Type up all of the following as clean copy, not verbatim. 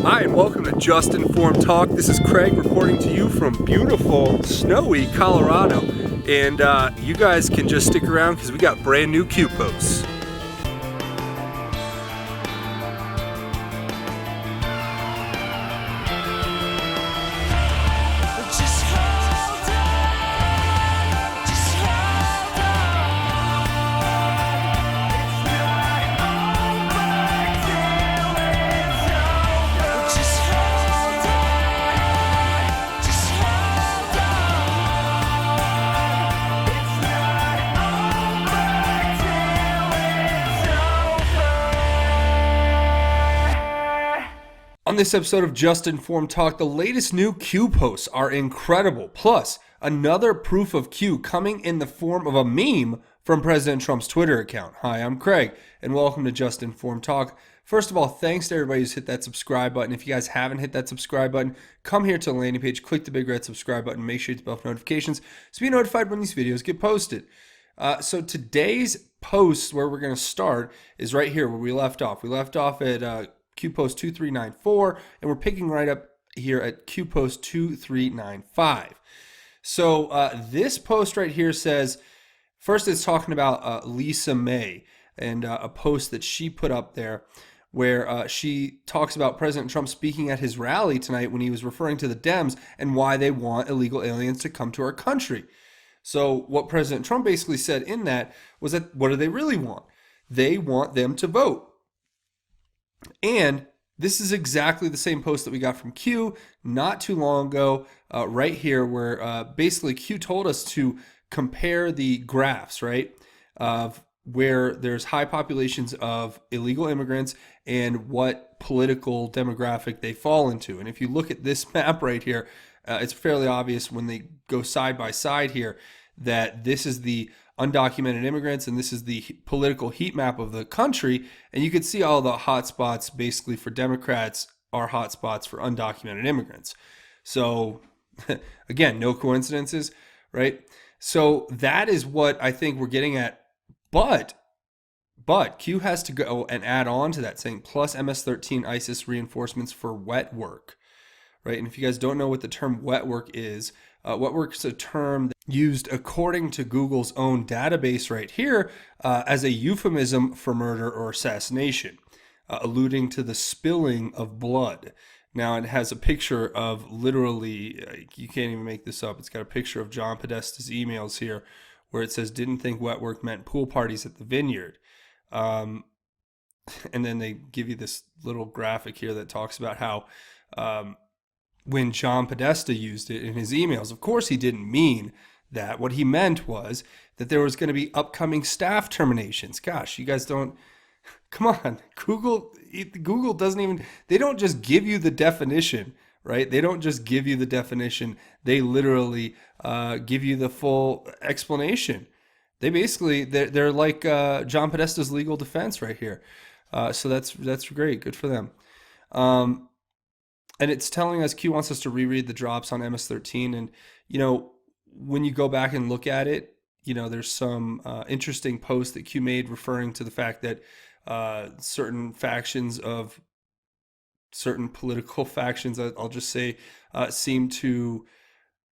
Hi, and welcome to Just Informed Talk. This is Craig reporting to you from beautiful, snowy Colorado. And you guys can just stick around because we got brand new Q posts. On this episode of Just Informed Talk, the latest new Q posts are incredible. Plus, another proof of Q coming in the form of a meme from President Trump's Twitter account. Hi, I'm Craig, and welcome to Just Informed Talk. First of all, thanks to everybody who's hit that subscribe button. If you guys haven't hit that subscribe button, come here to the landing page, click the big red subscribe button, make sure you hit the bell for notifications so be notified when these videos get posted. So today's post, where we're going to start, is right here where we left off. We left off at Q post 2394, and we're picking right up here at Q post 2395. So this post right here says, first it's talking about Lisa May and a post that she put up there where she talks about President Trump speaking at his rally tonight when he was referring to the Dems and why they want illegal aliens to come to our country. So what President Trump basically said in that was that what do they really want? They want them to vote. And this is exactly the same post that we got from Q not too long ago, right here, where basically Q told us to compare the graphs, right, of where there's high populations of illegal immigrants and what political demographic they fall into. And if you look at this map right here, it's fairly obvious when they go side by side here that this is the undocumented immigrants and this is the political heat map of the country, and you can see all the hot spots basically for Democrats are hot spots for undocumented immigrants. So again, no coincidences, right? So that is what I think we're getting at, but Q has to go and add on to that, saying plus MS-13 ISIS reinforcements for wet work, right? And if you guys don't know what the term wet work is a term used according to Google's own database right here as a euphemism for murder or assassination, alluding to the spilling of blood. Now, it has a picture of literally, you can't even make this up, it's got a picture of John Podesta's emails here where it says, didn't think wet work meant pool parties at the vineyard. And then they give you this little graphic here that talks about how when John Podesta used it in his emails, of course he didn't mean that. What he meant was that there was going to be upcoming staff terminations. Gosh, you guys don't, come on, Google doesn't even, they don't just give you the definition, right? They don't just give you the definition. They literally give you the full explanation. They basically, they're like John Podesta's legal defense right here. So that's great. Good for them. And it's telling us, Q wants us to reread the drops on MS-13. And, you know, when you go back and look at it, you know, there's some interesting posts that Q made referring to the fact that certain factions of certain political factions, I'll just say, seem to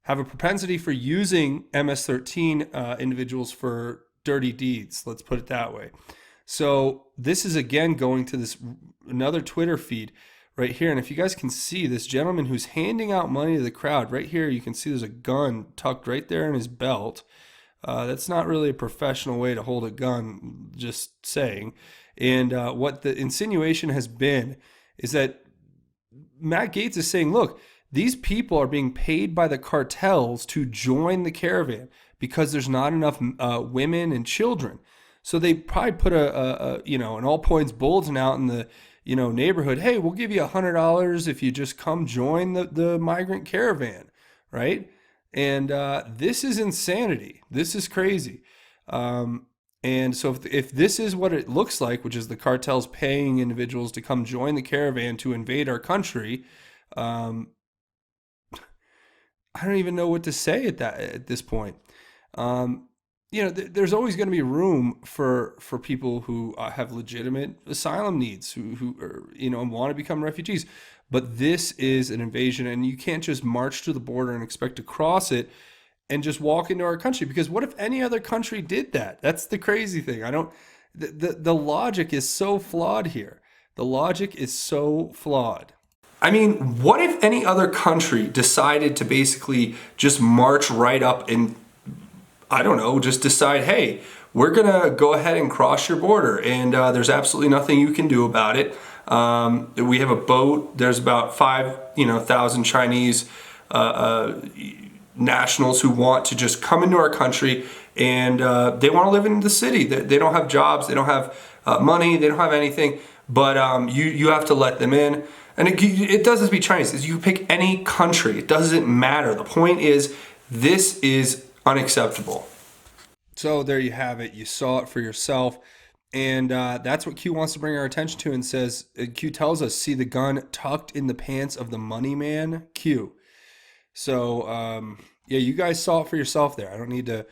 have a propensity for using MS-13 individuals for dirty deeds. Let's put it that way. So this is, again, going to this another Twitter feed right here. And if you guys can see this gentleman who's handing out money to the crowd right here, you can see there's a gun tucked right there in his belt. That's not really a professional way to hold a gun, just saying. And what the insinuation has been is that Matt Gaetz is saying, look, these people are being paid by the cartels to join the caravan because there's not enough women and children. So they probably put an all points bulletin out in the neighborhood. Hey, we'll give you $100 if you just come join the migrant caravan, right? And this is insanity. This is crazy. And so if this is what it looks like, which is the cartels paying individuals to come join the caravan to invade our country, I don't even know what to say at this point. there's always going to be room for people who have legitimate asylum needs, who are, want to become refugees. But this is an invasion, and you can't just march to the border and expect to cross it and just walk into our country. Because what if any other country did that? That's the crazy thing. I don't. The logic is so flawed here. The logic is so flawed. I mean, what if any other country decided to basically just march right up and, I don't know, just decide, hey, we're going to go ahead and cross your border, and there's absolutely nothing you can do about it. We have a boat. There's about 5,000 Chinese nationals who want to just come into our country, and they want to live in the city. They don't have jobs. They don't have money. They don't have anything. But you have to let them in. And it doesn't be Chinese. You pick any country. It doesn't matter. The point is, this is unacceptable. So there you have it. You saw it for yourself. And that's what Q wants to bring our attention to, and says, Q tells us, see the gun tucked in the pants of the money man, Q. So, yeah, you guys saw it for yourself there. I don't need to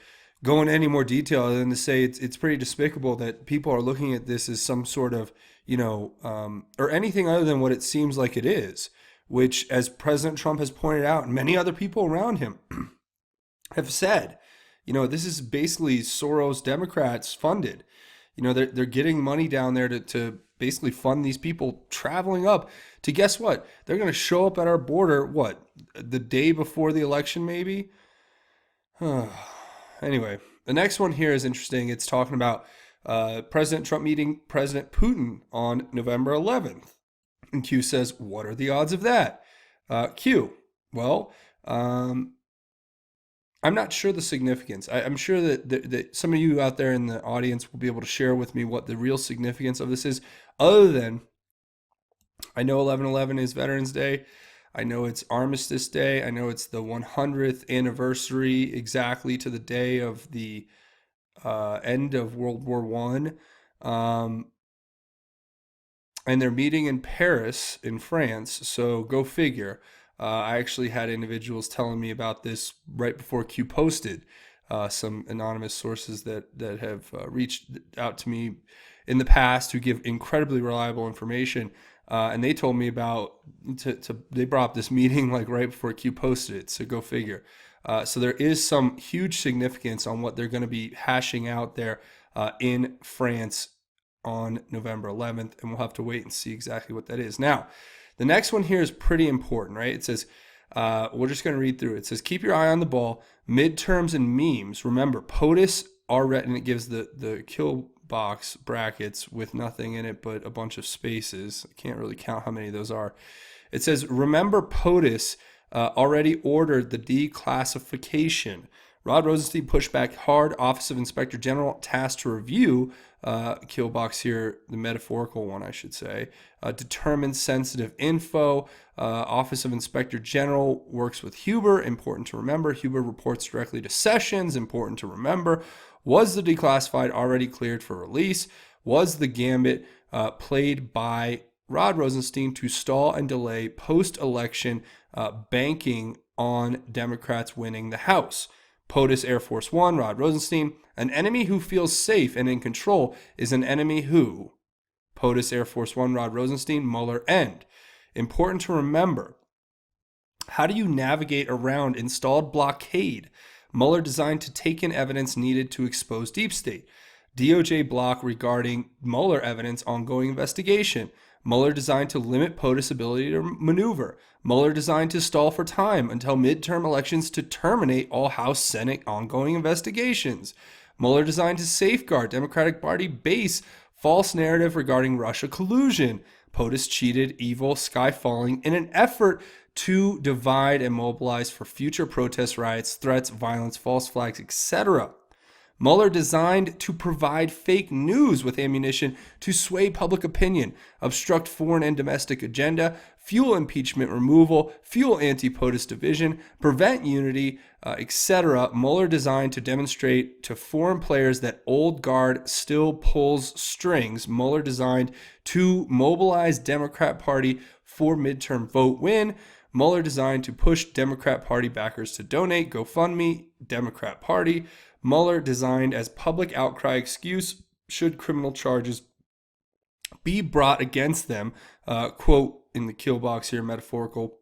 go into any more detail other than to say it's pretty despicable that people are looking at this as some sort of, or anything other than what it seems like it is, which, as President Trump has pointed out, and many other people around him have said, this is basically Soros Democrats funded. They're getting money down there to basically fund these people traveling up to, guess what? They're going to show up at our border, the day before the election, maybe? Anyway, the next one here is interesting. It's talking about President Trump meeting President Putin on November 11th. And Q says, what are the odds of that? Q, well, I'm not sure the significance. I'm sure that some of you out there in the audience will be able to share with me what the real significance of this is, other than I know 11/11 is Veterans Day. I know it's Armistice Day. I know it's the 100th anniversary exactly to the day of the end of World War I. And they're meeting in Paris in France, so go figure. I actually had individuals telling me about this right before Q posted, some anonymous sources that have reached out to me in the past who give incredibly reliable information. And they told me about, they brought up this meeting like right before Q posted it, so go figure. So there is some huge significance on what they're going to be hashing out there in France on November 11th, and we'll have to wait and see exactly what that is. Now, the next one here is pretty important, right? It says, we're just going to read through it. It says, keep your eye on the ball, midterms and memes. Remember, POTUS already, and it gives the kill box brackets with nothing in it but a bunch of spaces. I can't really count how many of those are. It says, remember, POTUS already ordered the declassification. Rod Rosenstein pushed back hard. Office of Inspector General tasked to review, kill box here, the metaphorical one, I should say, determines sensitive info. Office of Inspector General works with Huber. Important to remember. Huber reports directly to Sessions. Important to remember. Was the declassified already cleared for release? Was the gambit played by Rod Rosenstein to stall and delay post-election banking on Democrats winning the House? POTUS Air Force One, Rod Rosenstein, an enemy who feels safe and in control is an enemy who, POTUS Air Force One, Rod Rosenstein, Mueller end. Important to remember, how do you navigate around installed blockade? Mueller designed to take in evidence needed to expose deep state. DOJ block regarding Mueller evidence ongoing investigation. Mueller designed to limit POTUS' ability to maneuver. Mueller designed to stall for time until midterm elections to terminate all House Senate ongoing investigations. Mueller designed to safeguard Democratic Party base false narrative regarding Russia collusion. POTUS cheated, evil, sky falling in an effort to divide and mobilize for future protest riots, threats, violence, false flags, etc. Mueller designed to provide fake news with ammunition to sway public opinion, obstruct foreign and domestic agenda, fuel impeachment removal, fuel anti-POTUS division, prevent unity, etc. Mueller designed to demonstrate to foreign players that old guard still pulls strings. Mueller designed to mobilize Democrat Party for midterm vote win. Mueller designed to push Democrat Party backers to donate. GoFundMe, Democrat Party. Mueller designed as public outcry excuse should criminal charges be brought against them. Quote in the kill box here, metaphorical.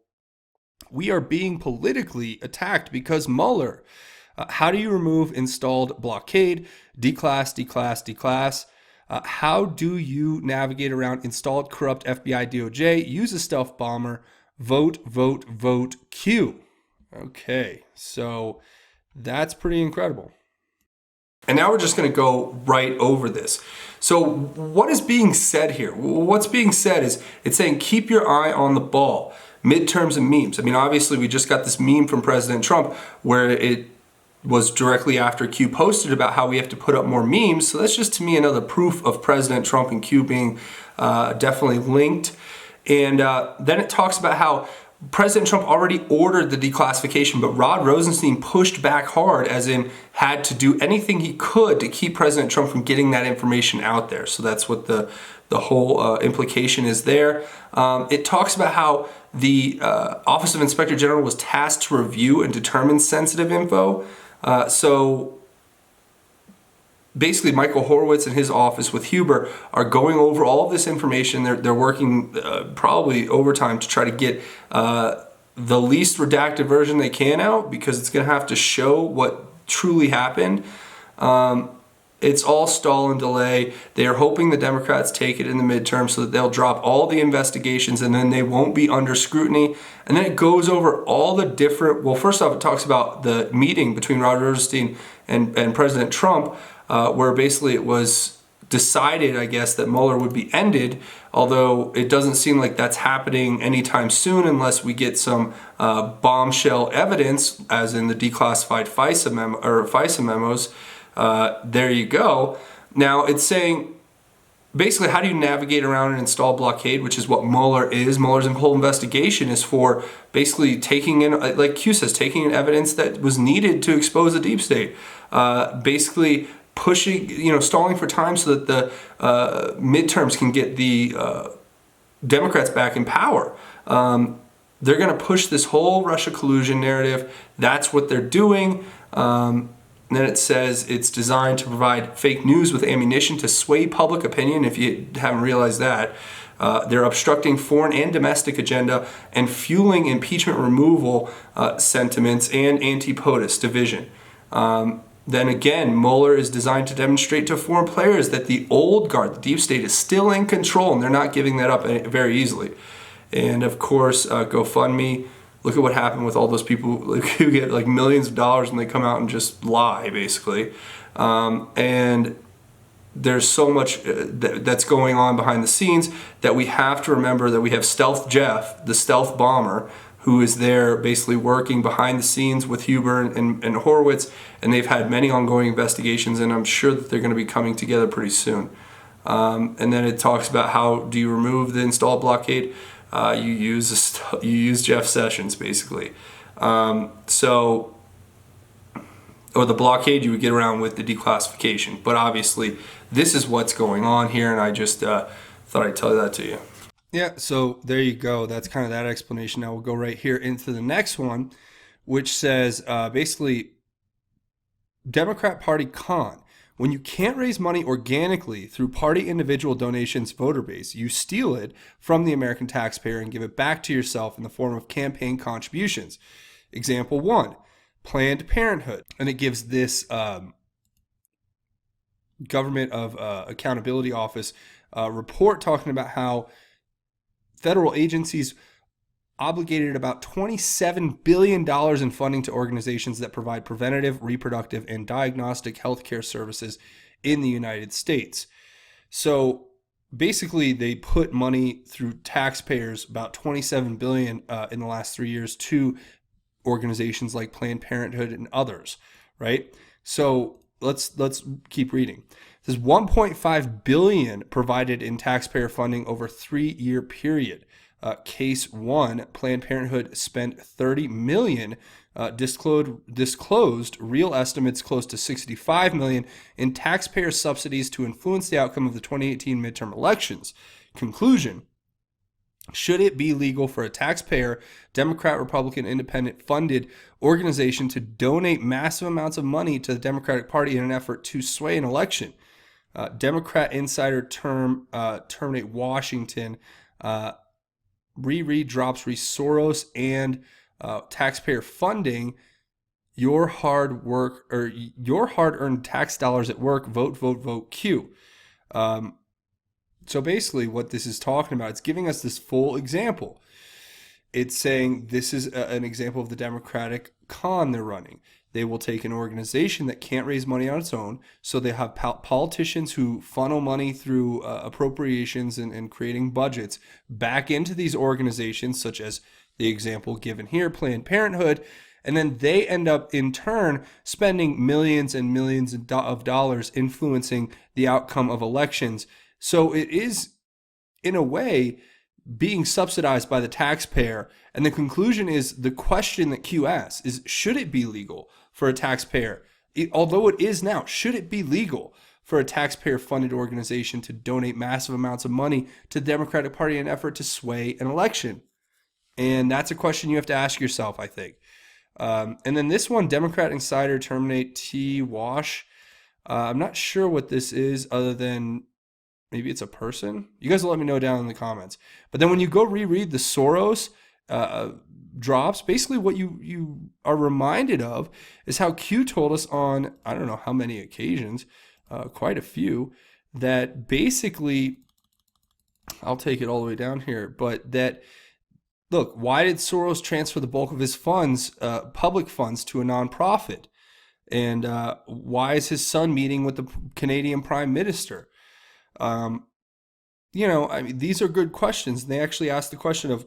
We are being politically attacked because Mueller. How do you remove installed blockade? Declass, declass, declass. How do you navigate around installed corrupt FBI DOJ? Use a stealth bomber. Vote, vote, vote, Q. Okay, so that's pretty incredible. And now we're just going to go right over this. So what is being said here? What's being said is it's saying keep your eye on the ball. Midterms and memes. I mean, obviously, we just got this meme from President Trump where it was directly after Q posted about how we have to put up more memes. So that's just, to me, another proof of President Trump and Q being definitely linked. And then it talks about how President Trump already ordered the declassification, but Rod Rosenstein pushed back hard, as in had to do anything he could to keep President Trump from getting that information out there. So that's what the whole implication is there. It talks about how the Office of Inspector General was tasked to review and determine sensitive info. So basically, Michael Horowitz and his office with Huber are going over all of this information. They're working probably overtime to try to get the least redacted version they can out, because it's going to have to show what truly happened. It's all stall and delay. They are hoping the Democrats take it in the midterm so that they'll drop all the investigations and then they won't be under scrutiny. And then it goes over all the different, well, first off, it talks about the meeting between Rod Rosenstein and President Trump, where basically it was decided, I guess, that Mueller would be ended, although it doesn't seem like that's happening anytime soon unless we get some bombshell evidence, as in the declassified FISA memos. There you go. Now it's saying, basically, how do you navigate around and install blockade, which is what Mueller is. Mueller's whole investigation is for basically taking in, like Q says, taking in evidence that was needed to expose the deep state. Basically pushing, stalling for time so that the midterms can get the Democrats back in power. They're going to push this whole Russia collusion narrative. That's what they're doing. And then it says it's designed to provide fake news with ammunition to sway public opinion, if you haven't realized that. They're obstructing foreign and domestic agenda and fueling impeachment removal sentiments and anti-POTUS division. Then again, Mueller is designed to demonstrate to foreign players that the old guard, the deep state, is still in control, and they're not giving that up very easily. And of course, GoFundMe. Look at what happened with all those people who get like millions of dollars and they come out and just lie, basically. And there's so much that's going on behind the scenes that we have to remember that we have Stealth Jeff, the stealth bomber, who is there basically working behind the scenes with Huber and Horowitz, and they've had many ongoing investigations, and I'm sure that they're going to be coming together pretty soon. And then it talks about how do you remove the install blockade. You use Jeff Sessions, basically. Or the blockade you would get around with the declassification. But obviously, this is what's going on here, and I just thought I'd tell that to you. Yeah, so there you go. That's kind of that explanation. Now we'll go right here into the next one, which says basically, Democrat Party con. When you can't raise money organically through party individual donations voter base, you steal it from the American taxpayer and give it back to yourself in the form of campaign contributions. Example 1, Planned Parenthood. And it gives this Government of Accountability Office report talking about how federal agencies obligated about $27 billion in funding to organizations that provide preventative, reproductive, and diagnostic healthcare services in the United States. So basically, they put money through taxpayers, about $27 billion in the last 3 years, to organizations like Planned Parenthood and others, right? So let's keep reading. It says $1.5 billion provided in taxpayer funding over a 3-year period. Case 1, Planned Parenthood spent $30 million, disclosed real estimates close to $65 million in taxpayer subsidies to influence the outcome of the 2018 midterm elections. Conclusion, Should it be legal for a taxpayer, Democrat, Republican, Independent funded organization to donate massive amounts of money to the Democratic Party in an effort to sway an election? Democrat insider terminate Washington. Reread drops Soros and taxpayer funding. Your hard work or your hard-earned tax dollars at work. Vote, vote, vote. Q. So basically, what this is talking about, it's giving us this full example. It's saying this is an example of the Democratic con they're running. They will take an organization that can't raise money on its own, so they have politicians who funnel money through appropriations and creating budgets back into these organizations, such as the example given here, Planned Parenthood, and then they end up in turn spending millions and millions of dollars influencing the outcome of elections. So it is, in a way, being subsidized by the taxpayer. And the conclusion is, the question that Q asks is, should it be legal for a taxpayer, although it is now, should it be legal for a taxpayer-funded organization to donate massive amounts of money to the Democratic Party in an effort to sway an election? And that's a question you have to ask yourself, I think. And then this one, Democrat insider terminate T. Wash. I'm not sure what this is other than maybe it's a person. You guys will let me know down in the comments. But then when you go reread the Soros drops, basically what you are reminded of is how Q told us on, I don't know how many occasions, quite a few, that basically, I'll take it all the way down here, but that, look, why did Soros transfer the bulk of his funds, public funds, to a nonprofit? And why is his son meeting with the Canadian Prime Minister? I mean, these are good questions. They actually ask the question of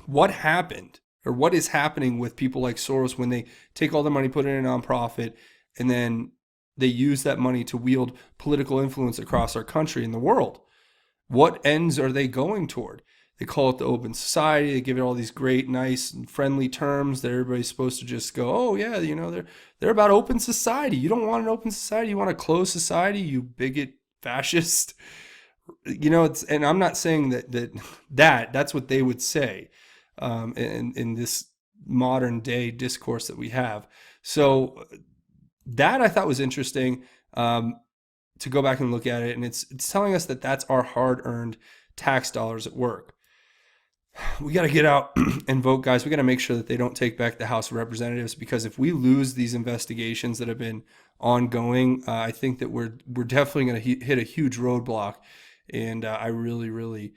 what happened or what is happening with people like Soros when they take all their money, put it in a nonprofit, and then they use that money to wield political influence across our country and the world. What ends are they going toward? They call it the open society. They give it all these great, nice, and friendly terms that everybody's supposed to just go, oh yeah, they're about open society. You don't want an open society. You want a closed society, you bigot fascist. And I'm not saying that's what they would say in this modern day discourse that we have. So that I thought was interesting to go back and look at it, and it's telling us that that's our hard-earned tax dollars at work. We got to get out and vote, guys. We got to make sure that they don't take back the House of Representatives, because if we lose these investigations that have been ongoing, I think that we're definitely going to hit a huge roadblock. And I really, really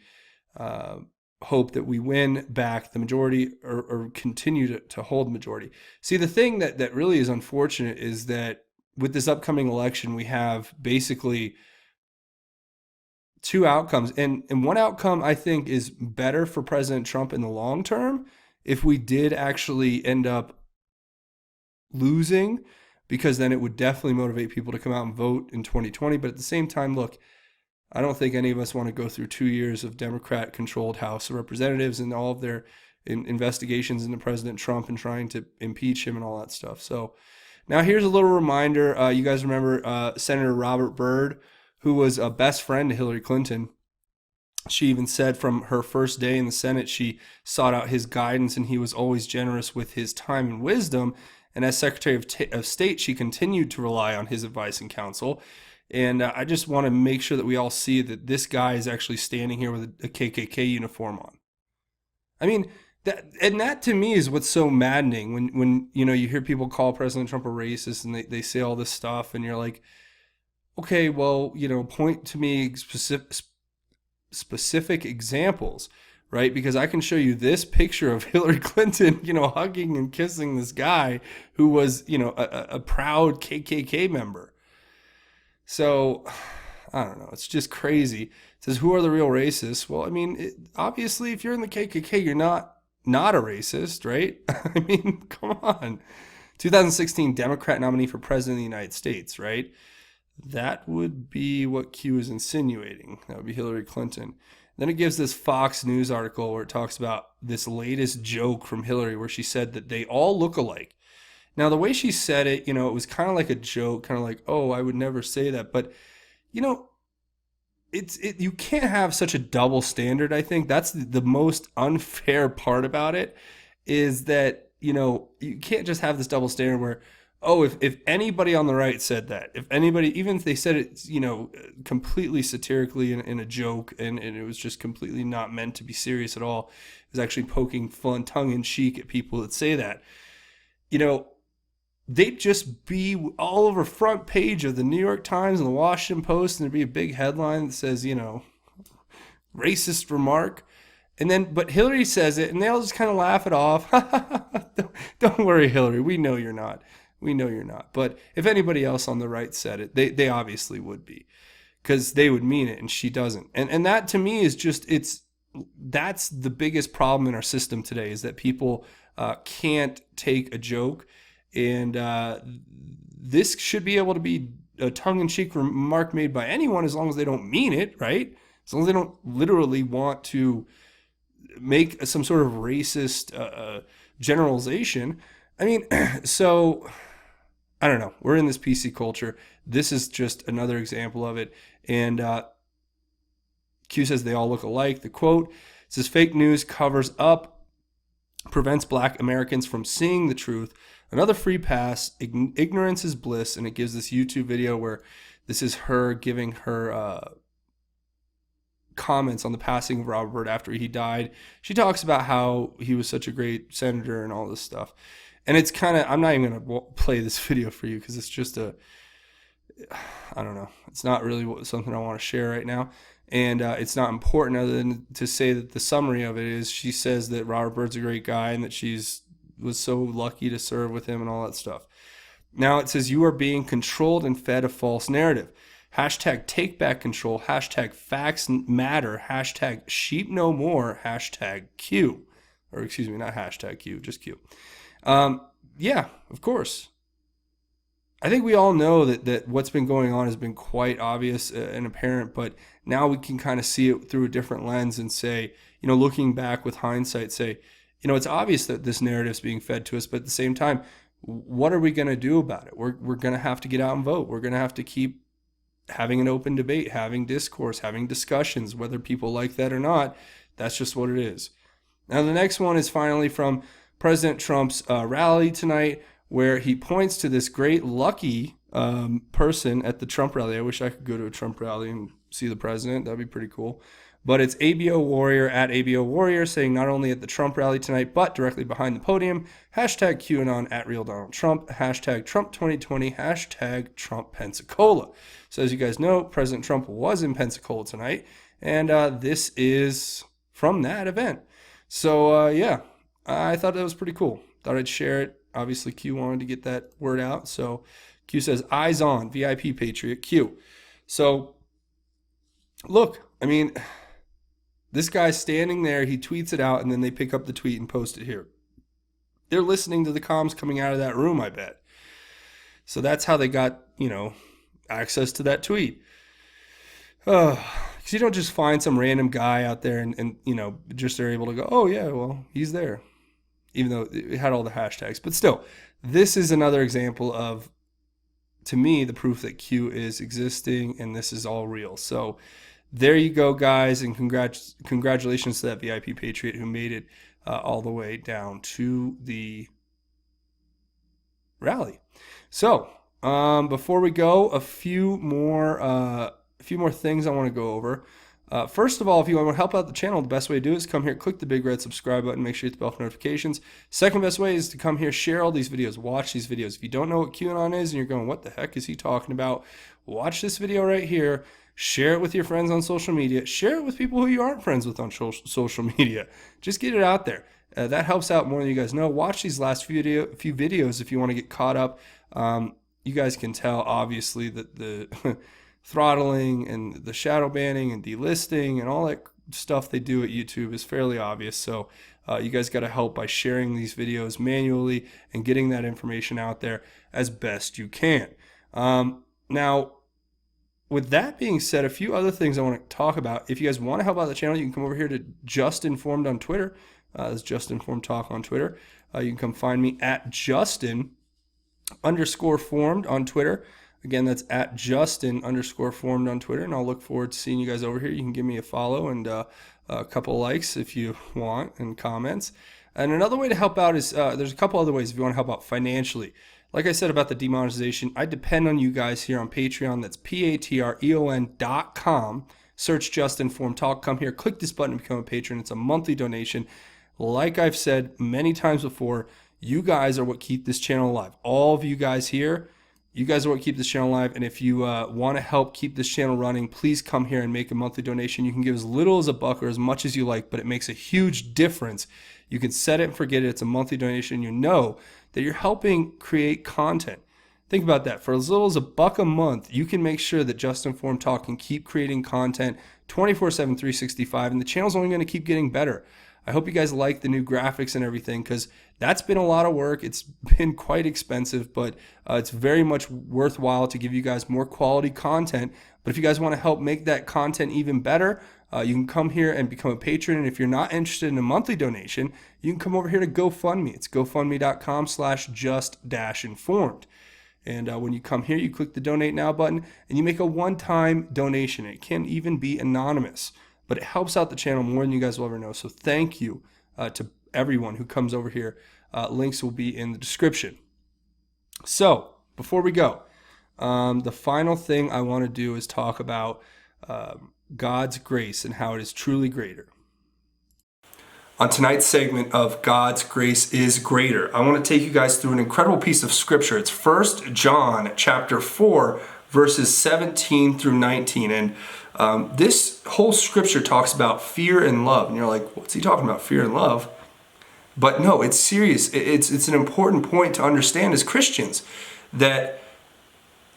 hope that we win back the majority or continue to hold the majority. See, the thing that really is unfortunate is that with this upcoming election, we have basically two outcomes. And one outcome, I think, is better for President Trump in the long term if we did actually end up losing, because then it would definitely motivate people to come out and vote in 2020. But at the same time, look, I don't think any of us want to go through 2 years of Democrat-controlled House of Representatives and all of their investigations into President Trump and trying to impeach him and all that stuff. So now here's a little reminder. You guys remember Senator Robert Byrd, who was a best friend to Hillary Clinton. She even said from her first day in the Senate, she sought out his guidance, and he was always generous with his time and wisdom. And as Secretary of State, she continued to rely on his advice and counsel. And I just want to make sure that we all see that this guy is actually standing here with a KKK uniform on. I mean, that to me is what's so maddening when you hear people call President Trump a racist and they say all this stuff, and you're like, okay, well, point to me specific examples, right? Because I can show you this picture of Hillary Clinton, hugging and kissing this guy who was, a proud KKK member. So, I don't know. It's just crazy. It says, who are the real racists? Well, I mean, obviously, if you're in the KKK, you're not a racist, right? I mean, come on. 2016 Democrat nominee for president of the United States, right? That would be what Q is insinuating. That would be Hillary Clinton. Then it gives this Fox News article where it talks about this latest joke from Hillary where she said that they all look alike. Now, the way she said it, it was kind of like a joke, kind of like, oh, I would never say that. But, you can't have such a double standard. I think that's the most unfair part about it, is that, you can't just have this double standard where, oh, if anybody on the right said that, if anybody, even if they said it, completely satirically in a joke, and it was just completely not meant to be serious at all, it was actually poking fun, tongue in cheek at people that say that, they'd just be all over front page of the New York Times and the Washington Post, and there'd be a big headline that says, racist remark. And then, but Hillary says it, and they all just kind of laugh it off. Don't worry, Hillary. We know you're not. We know you're not. But if anybody else on the right said it, they obviously would be, because they would mean it, and she doesn't. And that to me is just, that's the biggest problem in our system today, is that people can't take a joke. And this should be able to be a tongue-in-cheek remark made by anyone, as long as they don't mean it, right? As long as they don't literally want to make some sort of racist generalization. I mean, so I don't know. We're in this PC culture. This is just another example of it. And Q says they all look alike. The quote says, fake news covers up, prevents Black Americans from seeing the truth. Another free pass. Ignorance is bliss. And it gives this YouTube video where this is her giving her comments on the passing of Robert after he died. She talks about how he was such a great senator and all this stuff. And it's kind of, I'm not even going to play this video for you, because it's just I don't know. It's not really something I want to share right now. And it's not important, other than to say that the summary of it is, she says that Robert Byrd's a great guy and that was so lucky to serve with him and all that stuff. Now it says, you are being controlled and fed a false narrative. Hashtag take back control. Hashtag facts matter. Hashtag sheep no more. Hashtag Q. Or excuse me, not hashtag Q, just Q. Yeah, of course. I think we all know that what's been going on has been quite obvious and apparent, but now we can kind of see it through a different lens and say, looking back with hindsight, say, it's obvious that this narrative is being fed to us, but at the same time, what are we going to do about it? We're going to have to get out and vote. We're going to have to keep having an open debate, having discourse, having discussions, whether people like that or not. That's just what it is. Now, the next one is finally from President Trump's rally tonight, where he points to this great lucky person at the Trump rally. I wish I could go to a Trump rally and see the president. That'd be pretty cool. But it's ABO Warrior at ABO Warrior saying, not only at the Trump rally tonight, but directly behind the podium, hashtag QAnon at Real Donald Trump, hashtag Trump 2020, hashtag Trump Pensacola. So as you guys know, President Trump was in Pensacola tonight, and this is from that event. So yeah, I thought that was pretty cool. Thought I'd share it. Obviously, Q wanted to get that word out. So Q says, eyes on, VIP Patriot Q. So look, I mean, this guy's standing there, he tweets it out, and then they pick up the tweet and post it here. They're listening to the comms coming out of that room, I bet. So that's how they got, access to that tweet. Because you don't just find some random guy out there and just they're able to go, oh yeah, well, he's there. Even though it had all the hashtags. But still, this is another example of, to me, the proof that Q is existing and this is all real. So there you go, guys, and congratulations to that VIP Patriot who made it all the way down to the rally. So before we go, a few more things I want to go over. First of all, if you want to help out the channel, the best way to do it is come here, click the big red subscribe button, make sure you hit the bell for notifications. Second best way is to come here, share all these videos, watch these videos. If you don't know what QAnon is and you're going, what the heck is he talking about? Watch this video right here. Share it with your friends on social media. Share it with people who you aren't friends with on social media. Just get it out there. That helps out more than you guys know. Watch these last few videos if you want to get caught up. You guys can tell, obviously, that the throttling and the shadow banning and delisting and all that stuff they do at YouTube is fairly obvious. So you guys got to help by sharing these videos manually and getting that information out there as best you can. Now, with that being said, a few other things I want to talk about. If you guys want to help out the channel, you can come over here to Just Informed on Twitter. That's Just Informed Talk on Twitter. You can come find me at Justin_formed on Twitter. Again, that's at Justin_formed on Twitter, and I'll look forward to seeing you guys over here. You can give me a follow and a couple of likes if you want, and comments. And another way to help out is there's a couple other ways if you want to help out financially. Like I said about the demonetization, I depend on you guys here on Patreon. That's patreon.com. Search Just Informed Talk. Come here, click this button to become a patron. It's a monthly donation. Like I've said many times before, you guys are what keep this channel alive. All of you guys here, you guys are what keep this channel alive. And if you want to help keep this channel running, please come here and make a monthly donation. You can give as little as $1 or as much as you like, but it makes a huge difference. You can set it and forget it. It's a monthly donation. You know that you're helping create content. Think about that. For as little as $1 a month, you can make sure that Just Informed Talk can keep creating content 24/7, 365, and the channel's only going to keep getting better. I hope you guys like the new graphics and everything, because that's been a lot of work. It's been quite expensive, but it's very much worthwhile to give you guys more quality content. But if you guys want to help make that content even better, you can come here and become a patron. And if you're not interested in a monthly donation, you can come over here to GoFundMe. It's gofundme.com/just-informed. And when you come here, you click the Donate Now button, and you make a one-time donation. It can even be anonymous, but it helps out the channel more than you guys will ever know. So thank you to everyone who comes over here. Links will be in the description. So before we go, the final thing I want to do is talk about God's grace and how it is truly greater. On tonight's segment of God's Grace is Greater, I want to take you guys through an incredible piece of scripture. It's 1 John chapter 4, verses 17 through 19. And this whole scripture talks about fear and love. And you're like, what's he talking about, fear and love? But no, it's serious. It's an important point to understand as Christians, that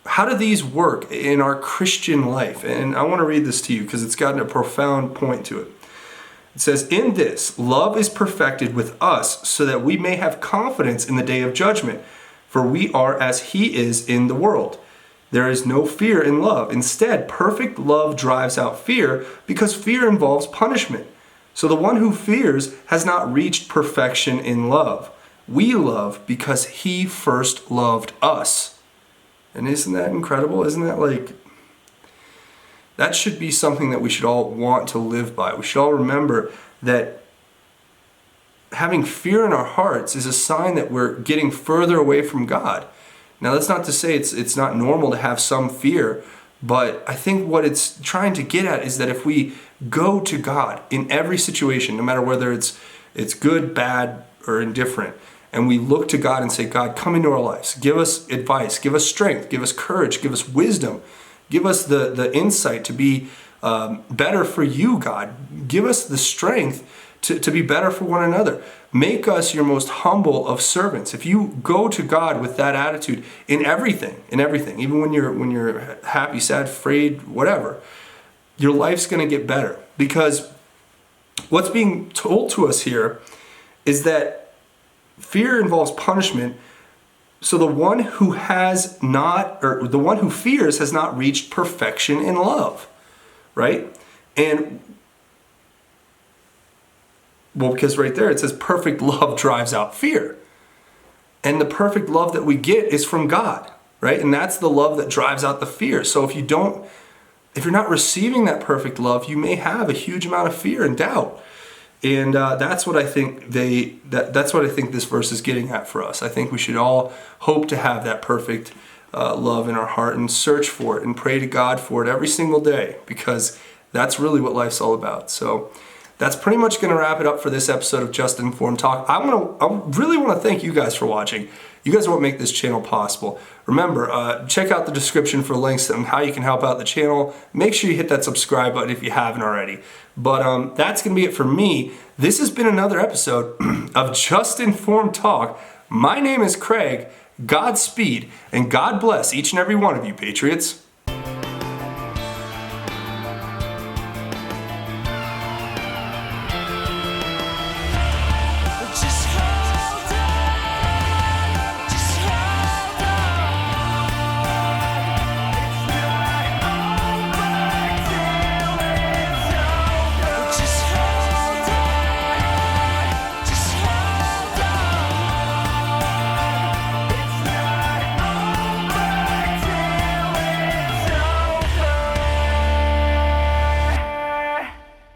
how do these work in our Christian life? And I want to read this to you because it's got a profound point to it. It says, "In this, love is perfected with us, so that we may have confidence in the day of judgment. For we are as he is in the world. There is no fear in love. Instead, perfect love drives out fear, because fear involves punishment. So the one who fears has not reached perfection in love. We love because he first loved us." And isn't that incredible? Isn't that that should be something that we should all want to live by. We should all remember that having fear in our hearts is a sign that we're getting further away from God. Now, that's not to say it's not normal to have some fear, but I think what it's trying to get at is that if we go to God in every situation, no matter whether it's good, bad, or indifferent, and we look to God and say, God, come into our lives, give us advice, give us strength, give us courage, give us wisdom, give us the insight to be better for you, God. Give us the strength to be better for one another. Make us your most humble of servants. If you go to God with that attitude in everything, even when you're happy, sad, afraid, whatever, your life's going to get better. Because what's being told to us here is that fear involves punishment. So the one who fears has not reached perfection in love, right? And well, because right there it says perfect love drives out fear. And the perfect love that we get is from God, right? And that's the love that drives out the fear. So if you're not receiving that perfect love, you may have a huge amount of fear and doubt. And that's what I think that's what I think this verse is getting at for us. I think we should all hope to have that perfect love in our heart and search for it and pray to God for it every single day, because that's really what life's all about. So that's pretty much going to wrap it up for this episode of Just Informed Talk. I really want to thank you guys for watching. You guys are what make this channel possible. Remember, check out the description for links on how you can help out the channel. Make sure you hit that subscribe button if you haven't already. But that's going to be it for me. This has been another episode of Just Informed Talk. My name is Craig. Godspeed, and God bless each and every one of you, Patriots.